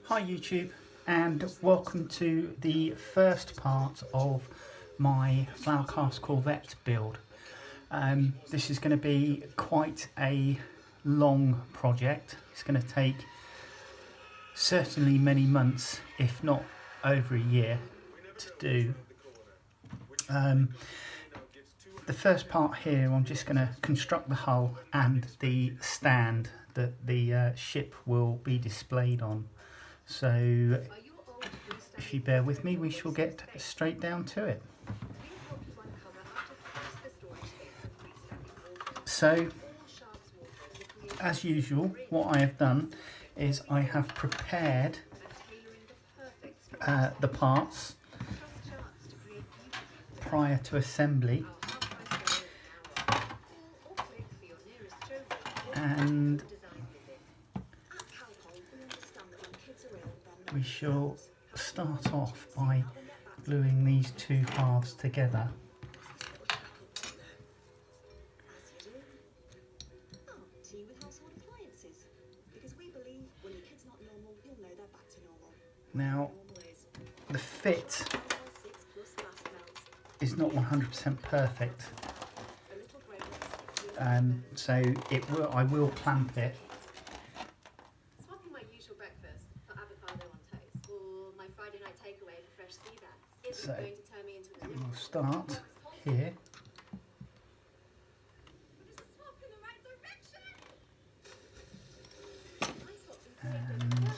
Hi YouTube, and welcome to the first part of my Class Corvette build. This is going to be quite a long project. It's going to take certainly many months, if not over a year, to do. The first part here, I'm just going to construct the hull and the stand that the ship will be displayed on. So if you bear with me, we shall get straight down to it. So, as usual, what I have done is I have prepared the parts prior to assembly, and we shall start off by gluing these two halves together. Now, the fit is not 100% perfect, so I will clamp it. Swapping my usual breakfast for avocado on toast, or my Friday night takeaway for fresh sea bass isn't going to turn me into a We'll start here. And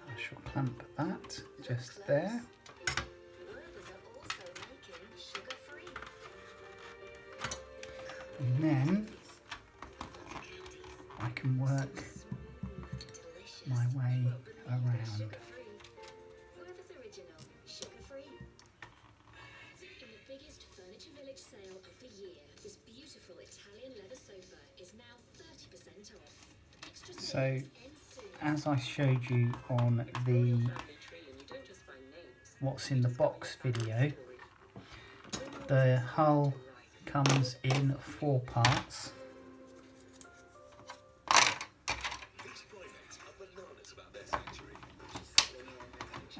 I shall clamp that just there. And then I can work my way around. In the biggest furniture village sale of the year, this beautiful Italian leather sofa is now 30% off. So, as I showed you on the What's in the Box video, the hull comes in 4 parts.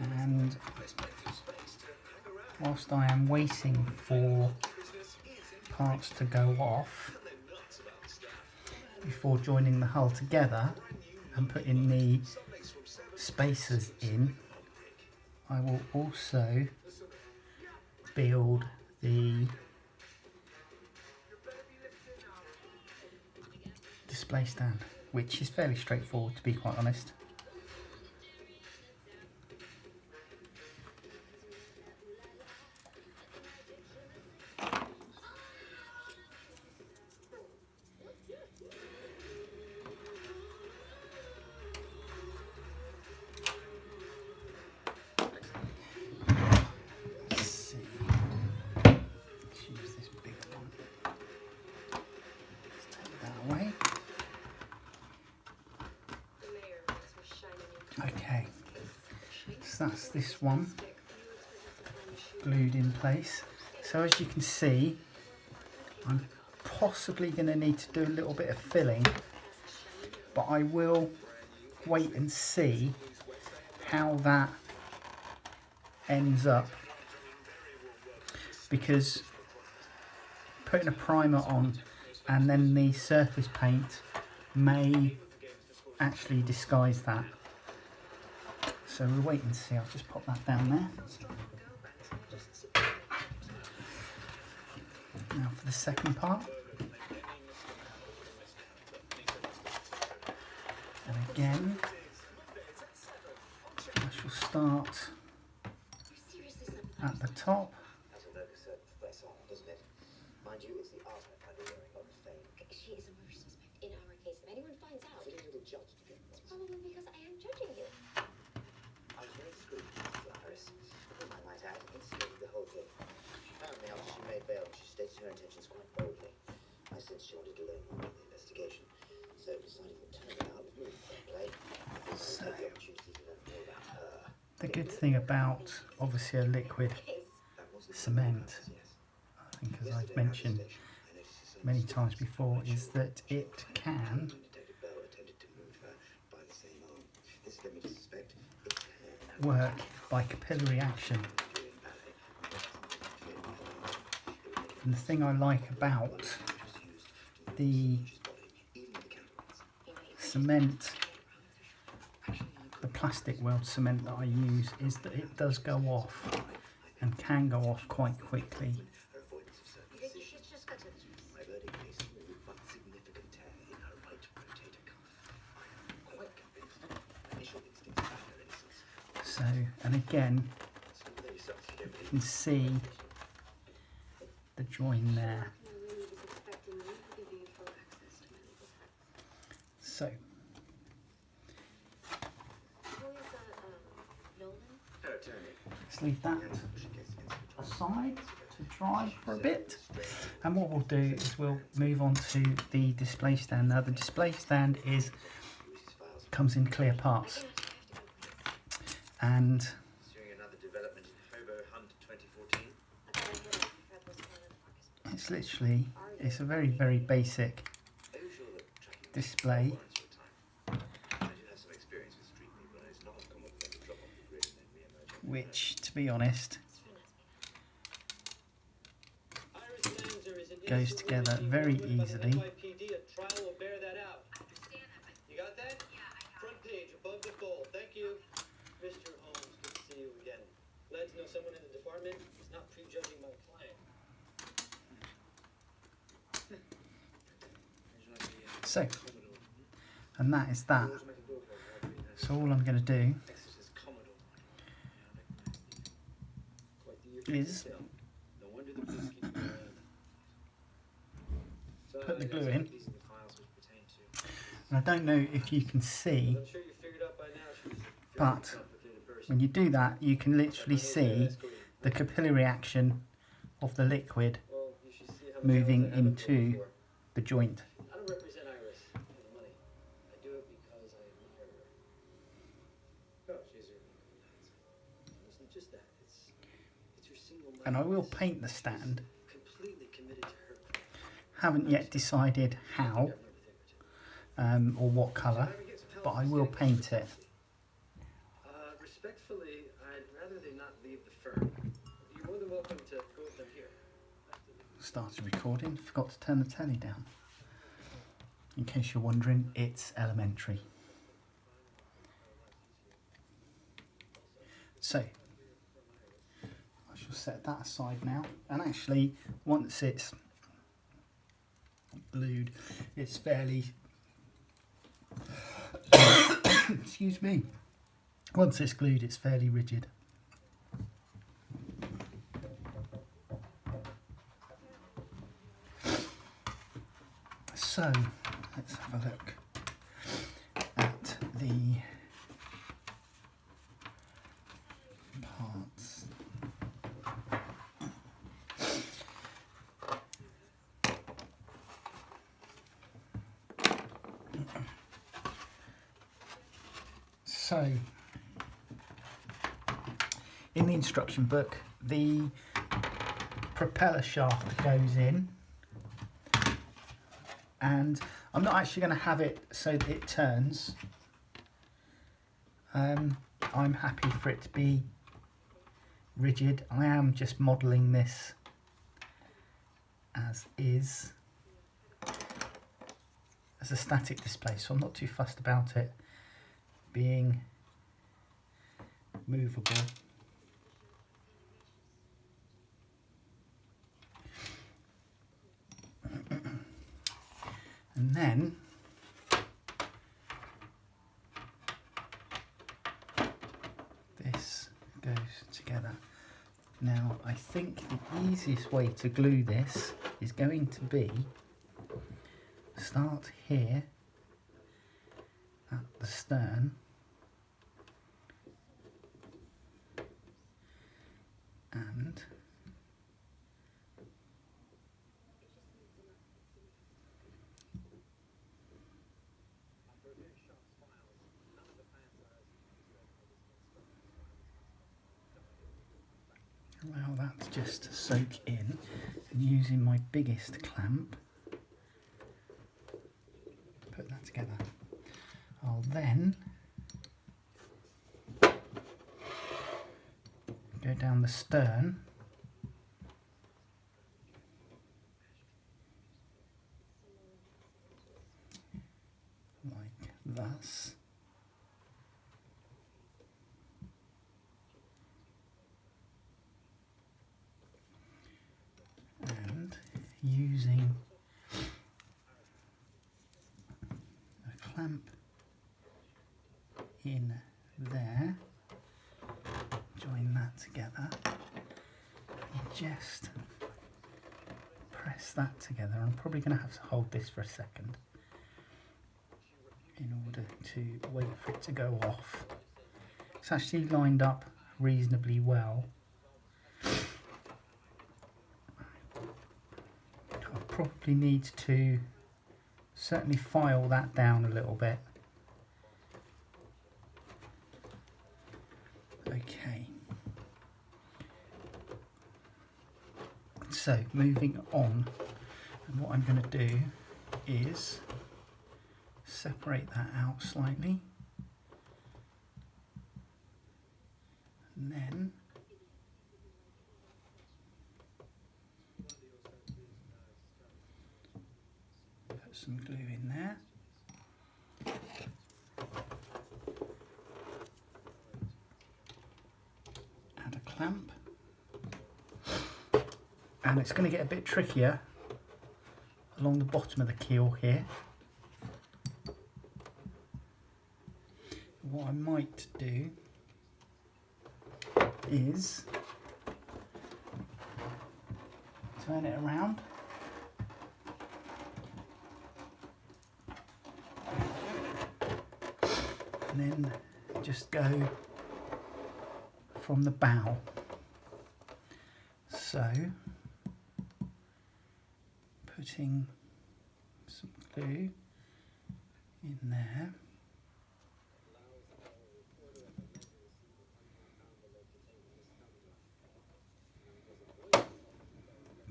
And whilst I am waiting for parts to go off before joining the hull together and putting the spacers in, I will also build the display stand, which is fairly straightforward, to be quite honest. Okay, so that's this one glued in place. So as you can see, I'm possibly going to need to do a little bit of filling, but I will wait and see how that ends up, because putting a primer on and then the surface paint may actually disguise that. So we'll wait and see. I'll just pop that down there. Now for the second part. And again, I shall start at the top. She is a murder suspect in our case. If anyone finds out, it's probably because I am judging you. I was very scrupulous, Harris. I might add, instigated the whole thing. She found me after she made bail, and she stated her intentions quite boldly. I sensed she wanted to learn more about the investigation, so decided to turn it out with me fair play. So, the opportunity to learn more about her. The good thing about obviously a liquid cement, I think, as I've mentioned, many times before is that it can Detective Bell attempted to move her by the same arm. This led me to suspect it can work by capillary action. during ballet. And the thing I like about the cement, the plastic weld cement that I use, is that it does go off and can go off quite quickly. Her avoidance of certain incisions. My verdict is a small but significant tear in her right rotator cuff. I am quite convinced initial instincts about her innocence. So, and again, you can see the join there. So, let's leave that aside to dry for a bit. And what we'll do is we'll move on to the display stand. Now the display stand comes in clear parts. And Another development in Hobo Hunt 2014. it's literally, it's a very, very basic display. I do have some experience with street people, and it's not uncommon for them to drop off the grid and then re-emerge. Which, to be honest, goes together very easily. NYPD, a trial will bear that out. You got that? Front page, above the fold. Thank you. Mr. Holmes, good to see you again. Glad to know someone in the department is not prejudging my client. So, and that is that. So all I'm going to do is No wonder the police keep you around. So, put the I glue guess in. these are the files which pertain to. And I don't know if you can see, I'm sure you figured out by now she's a very but complicated person. when you do that, you can literally see the capillary action of the liquid Well, you should see how many moving hours I haven't into before. the joint. I don't represent Iris for the money. I do it because I admire her. Oh, she's her It isn't just that. It's her single And I will paint the stand. completely committed to her. Haven't yet decided how or what colour, but I will paint it. Respectfully, I'd rather they not leave the firm. You're more than welcome to go with them here. Started recording, forgot to turn the telly down. In case you're wondering, it's elementary. So, I shall set that aside now. And actually, once it's glued, it's fairly... excuse me. Once it's glued, it's fairly rigid. So, let's have a look at the parts. So, in the instruction book, the propeller shaft goes in, and I'm not actually going to have it so that it turns. I'm happy for it to be rigid. I am just modelling this as is, as a static display, so I'm not too fussed about it being movable. And then this goes together. Now I think the easiest way to glue this is going to be start here at the stern and allow that to just soak in, and using my biggest clamp together. I'll then go down the stern like thus. And using a clamp in there, join that together and just press that together. I'm probably going to have to hold this for a second in order to wait for it to go off. It's actually lined up reasonably well. I probably need to certainly file that down a little bit. Okay. So moving on, and what I'm going to do is separate that out slightly, and then put some glue in there. Add a clamp, and it's going to get a bit trickier along the bottom of the keel here. What I might do is turn it around and then just go from the bow. So putting some glue in there.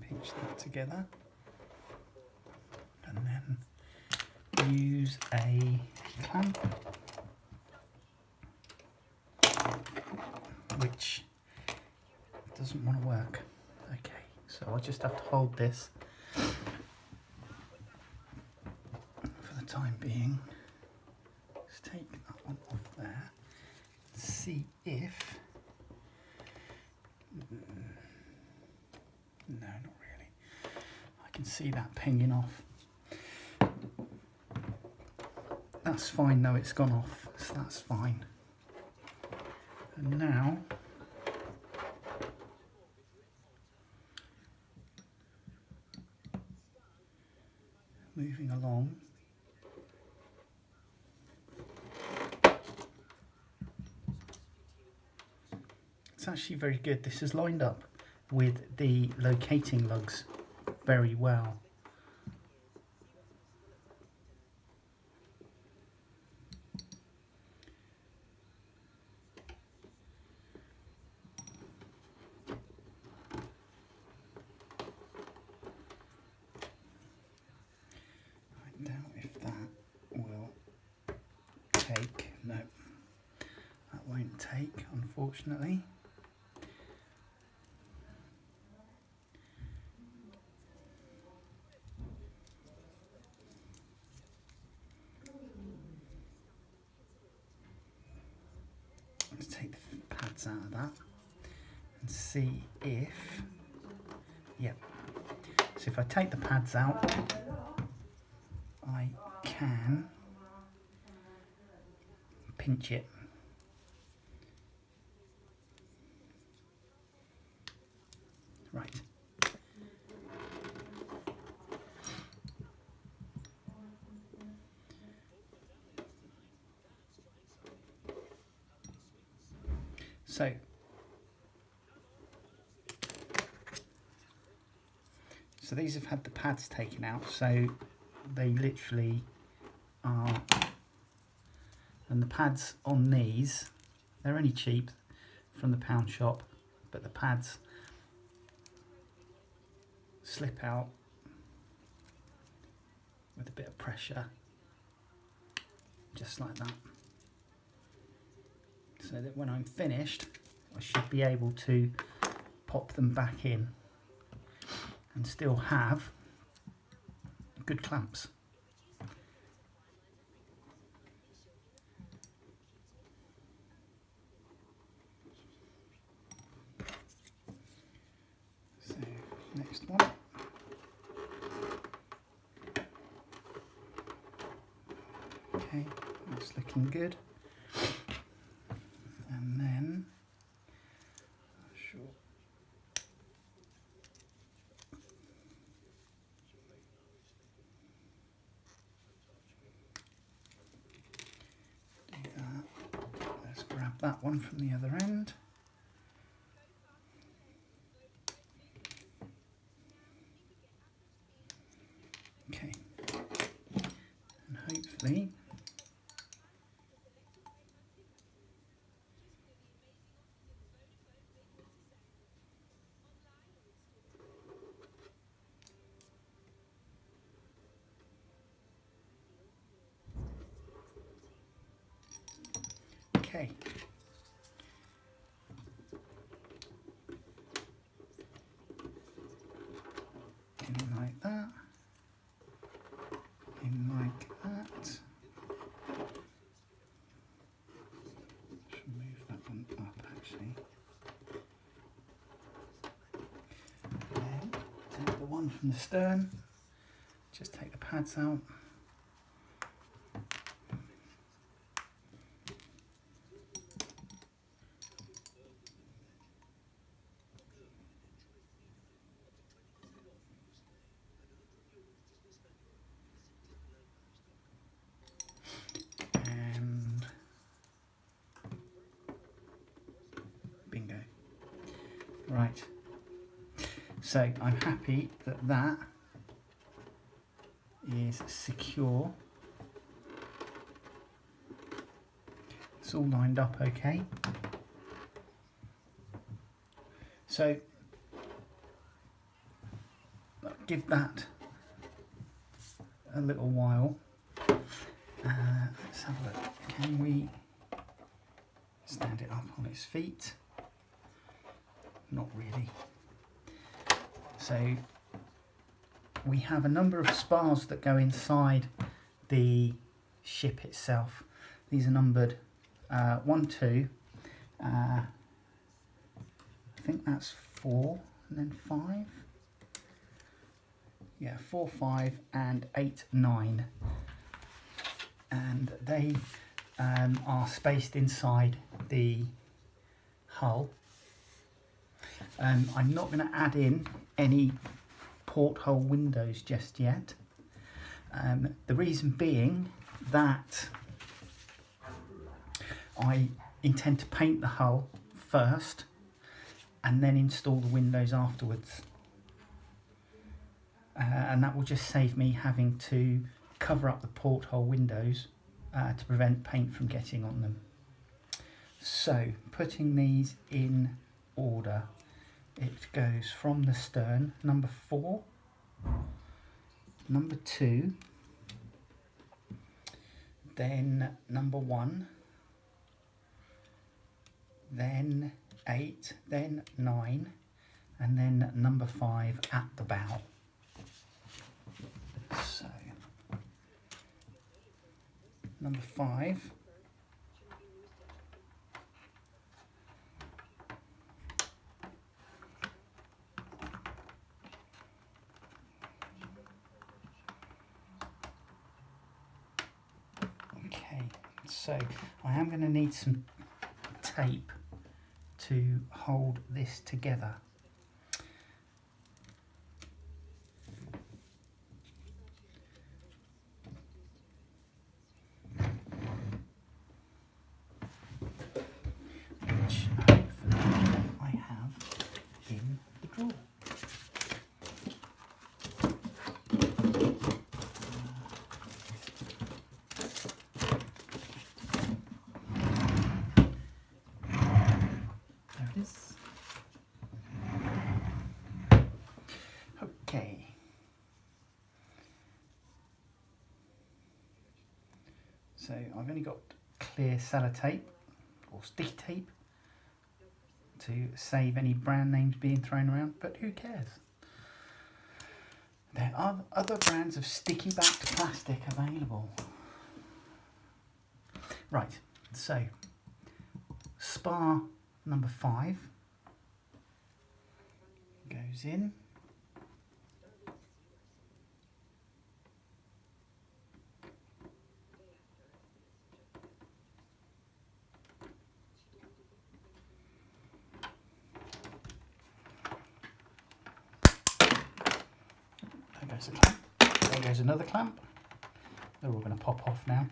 Pinch that together and then use a clamp, which doesn't want to work. Okay, so I'll just have to hold this for the time being. Let's take that one off there. See if no, not really. I can see that pinging off. That's fine though, it's gone off, so that's fine. And now moving along, it's actually very good. This is lined up with the locating lugs very well. I doubt if that will take. No, that won't take, unfortunately. Let's take the pads out of that and see if, yep. So if I take the pads out, I can pinch it. Right. So these have had the pads taken out, so they literally are, and the pads on these, they're only cheap from the pound shop, but the pads slip out with a bit of pressure. just like that, so that when I'm finished I should be able to pop them back in and still have good clamps. So next one. Okay, that's looking good. And then, sure. Do that. Let's grab that one from the other end. Okay, and hopefully okay. In like that. In like that. Should move that one up actually. Then take the one from the stern. Just take the pads out. And bingo. Right. So I'm happy that that is secure. It's all lined up okay. So I'll give that a little while. Let's have a look. Can we stand it up on its feet? Not really. So we have a number of spars that go inside the ship itself. These are numbered 1, 2, I think that's 4 and then 5. Yeah, 4, 5 and 8, 9. And they are spaced inside the hull. I'm not going to add in any porthole windows just yet. The reason being that I intend to paint the hull first and then install the windows afterwards. And that will just save me having to cover up the porthole windows to prevent paint from getting on them. So putting these in order, it goes from the stern, number 4, number 2, then number 1, then 8, then 9, and then number 5 at the bow. So number 5. Okay, so I am going to need some tape to hold this together. Which hopefully I have in the drawer. There it is. So I've only got clear sellotape or sticky tape to save any brand names being thrown around, but who cares? There are other brands of sticky backed plastic available. Right, so spar number 5 goes in. There goes a clamp. There goes another clamp. They're all going to pop off now.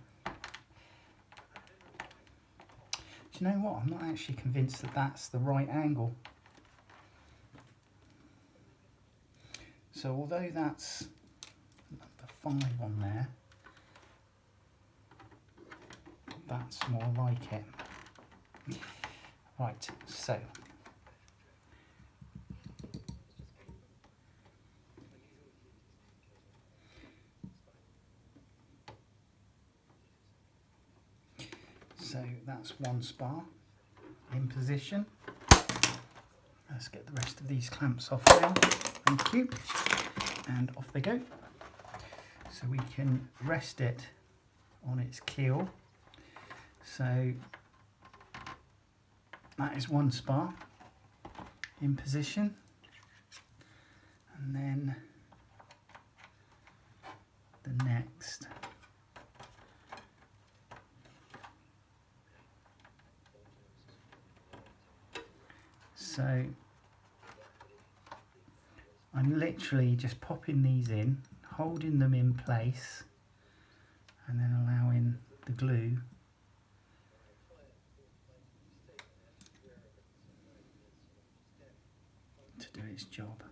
Do you know what? I'm not actually convinced that that's the right angle. So although that's number 5 on there, that's more like it. Right, so that's one spar in position. Let's get the rest of these clamps off now. Thank you. And off they go. So we can rest it on its keel. So that is one spar in position. And then the next. So I'm literally just popping these in, holding them in place, and then allowing the glue to do its job.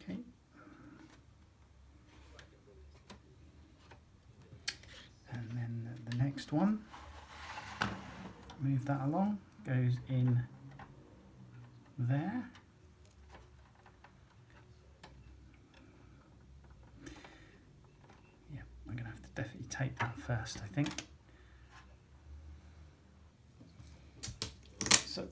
Okay. And then the next one, move that along, goes in there. Yeah, I'm going to have to definitely tape that first, I think. So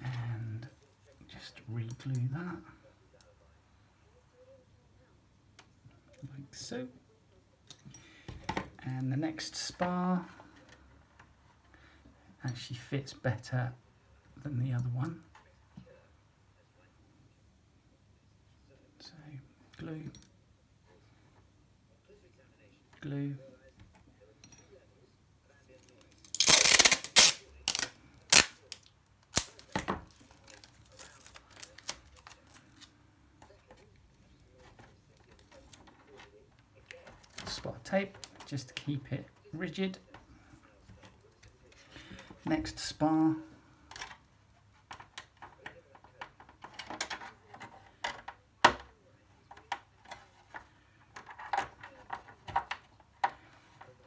and just re-glue that like so. And the next spar actually fits better than the other one. So glue, glue. Spot tape just to keep it rigid. Next spar.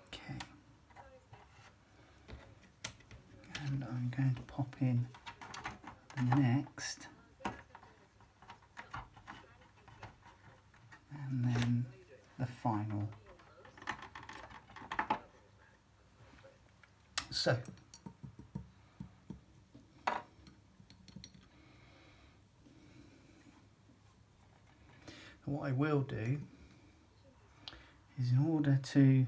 Okay. And I'm going to pop in the next. And then the final. So what I will do is, in order to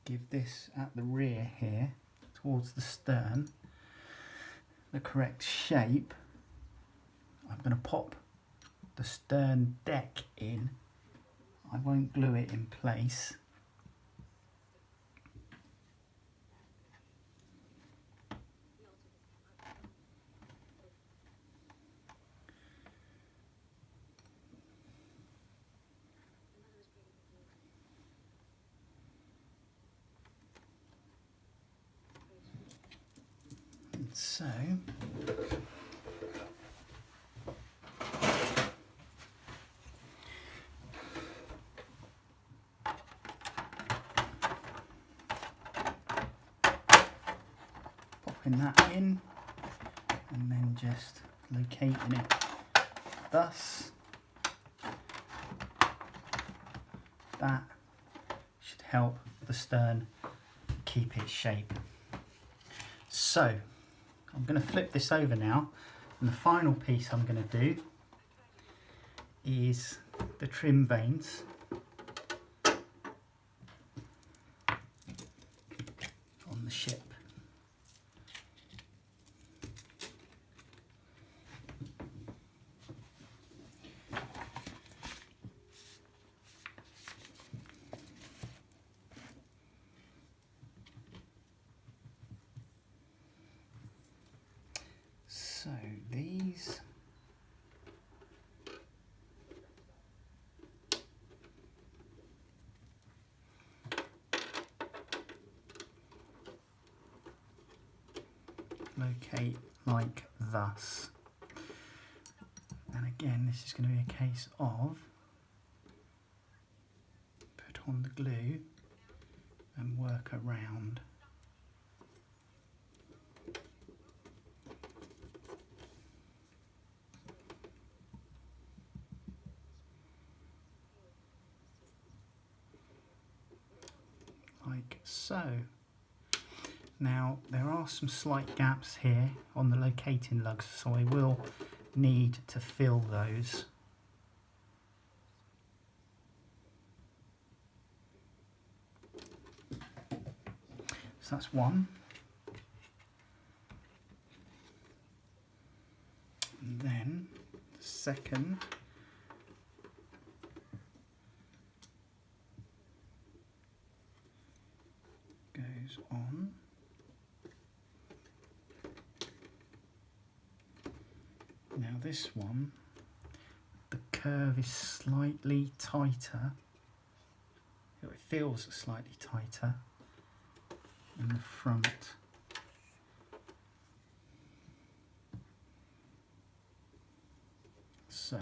give this at the rear here towards the stern the correct shape, I'm going to pop the stern deck in. I won't glue it in place. So popping that in and then just locating it thus. That should help the stern keep its shape. So I'm going to flip this over now, and the final piece I'm going to do is the trim vanes on the ship. So these locate like thus. And again, this is going to be a case of put on the glue and work around. Like so. Now there are some slight gaps here on the locating lugs, so I will need to fill those. So that's one. And then the second goes on. Now this one, the curve is slightly tighter. It feels slightly tighter in the front. So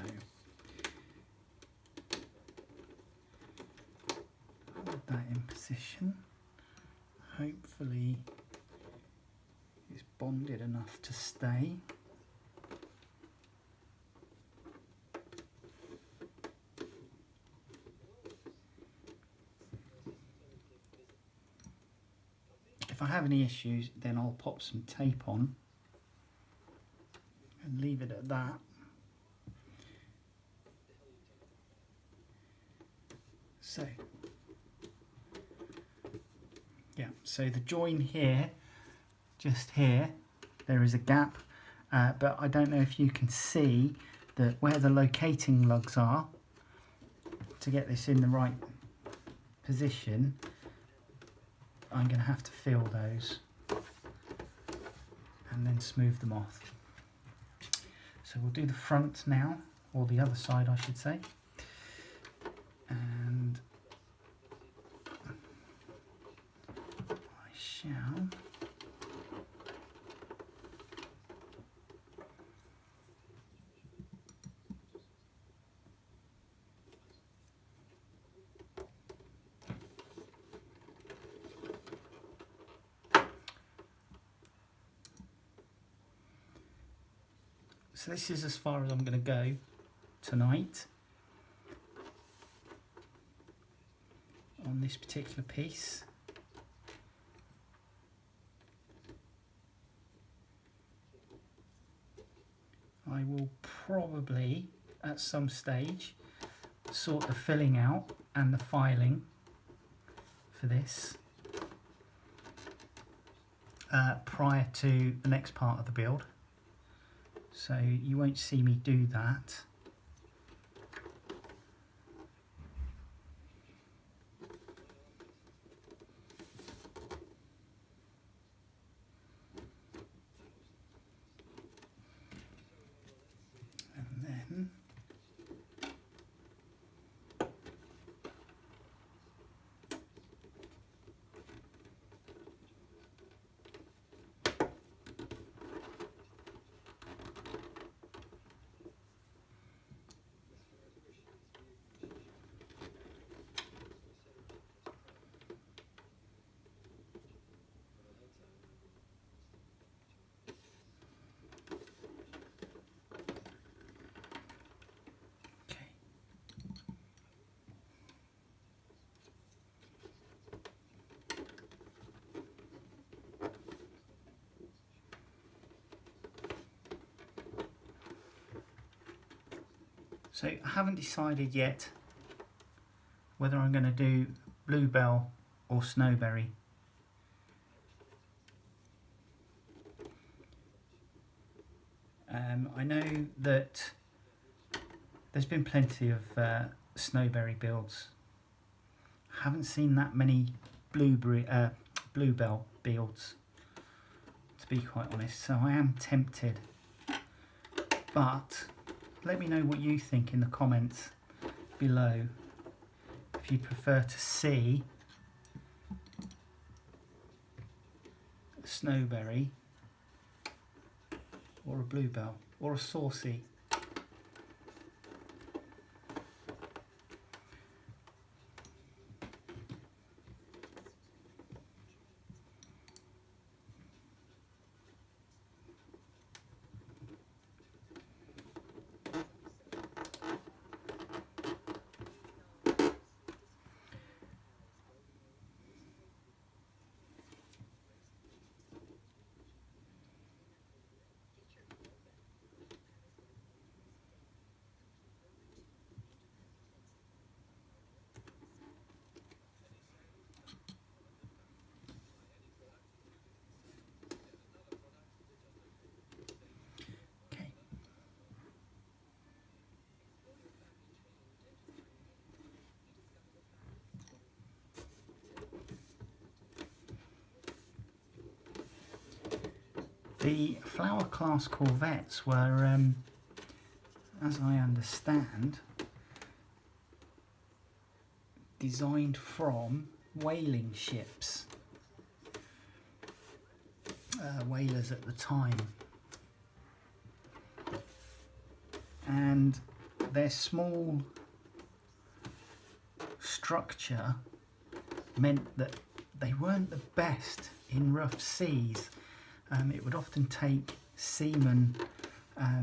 hold that in position. Hopefully it's bonded enough to stay. If I have any issues, then I'll pop some tape on and leave it at that. So, yeah, so the join here, just here, there is a gap, but I don't know if you can see that where the locating lugs are, to get this in the right position, I'm going to have to fill those and then smooth them off. So we'll do the front now, or the other side I should say. And I shall so this is as far as I'm going to go tonight on this particular piece. I will probably at some stage sort the filling out and the filing for this prior to the next part of the build. So you won't see me do that. And then So I haven't decided yet whether I'm going to do bluebell or snowberry. I know that there's been plenty of snowberry builds. I haven't seen that many bluebell builds, to be quite honest, so I am tempted. But let me know what you think in the comments below, if you prefer to see a snowberry or a bluebell or a saucy. The Flower Class Corvettes were, as I understand, designed from whaling ships, whalers at the time, and their small structure meant that they weren't the best in rough seas. It would often take seamen a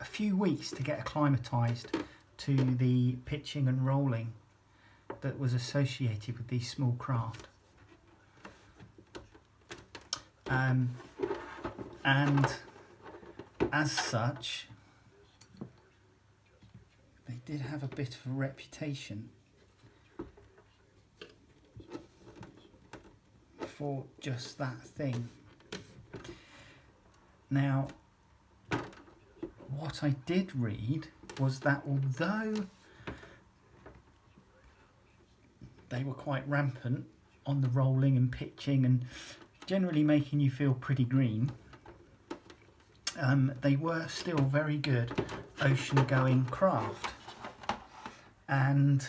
few weeks to get acclimatised to the pitching and rolling that was associated with these small craft. And as such, they did have a bit of a reputation for just that thing. Now, what I did read was that although they were quite rampant on the rolling and pitching and generally making you feel pretty green, they were still very good ocean going craft. And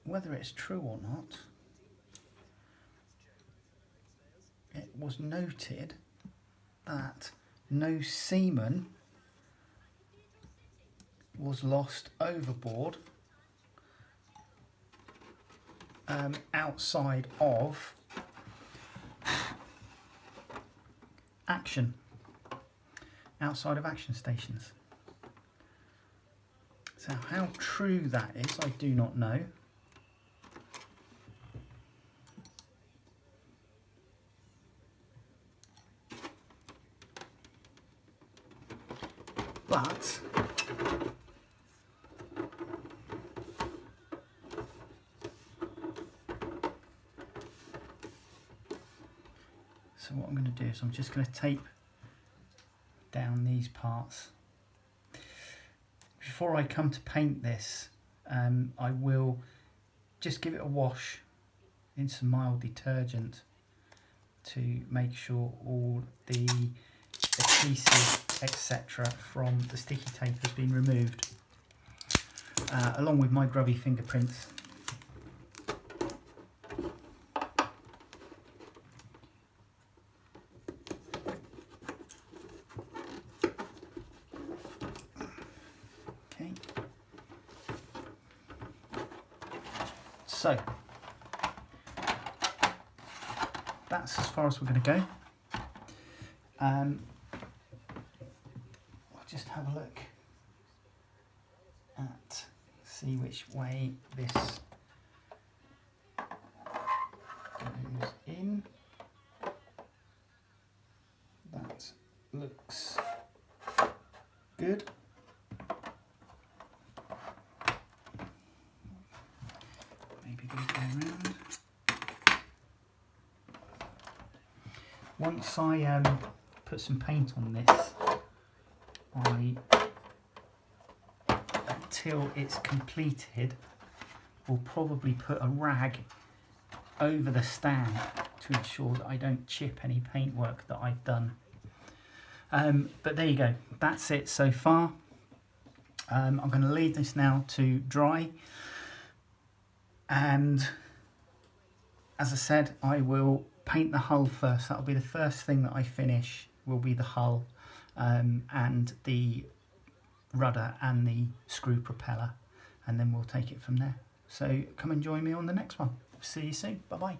whether it's true or not, it was noted that no seaman was lost overboard outside of action stations. So how true that is, I do not know. But so what I'm going to do is I'm just going to tape down these parts. Before I come to paint this, I will just give it a wash in some mild detergent to make sure all the adhesive, etc. from the sticky tape has been removed, along with my grubby fingerprints. Okay. So that's as far as we're going to go. I'll just have a look at, see which way this goes. looks good. Maybe go around. Once I put some paint on this, until it's completed, will probably put a rag over the stand to ensure that I don't chip any paintwork that I've done. But there you go, that's it so far. I'm going to leave this now to dry, and as I said, I will paint the hull first. That'll be the first thing that I finish, will be the hull and the rudder and the screw propeller, and then we'll take it from there. So come and join me on the next one. See you soon. Bye bye.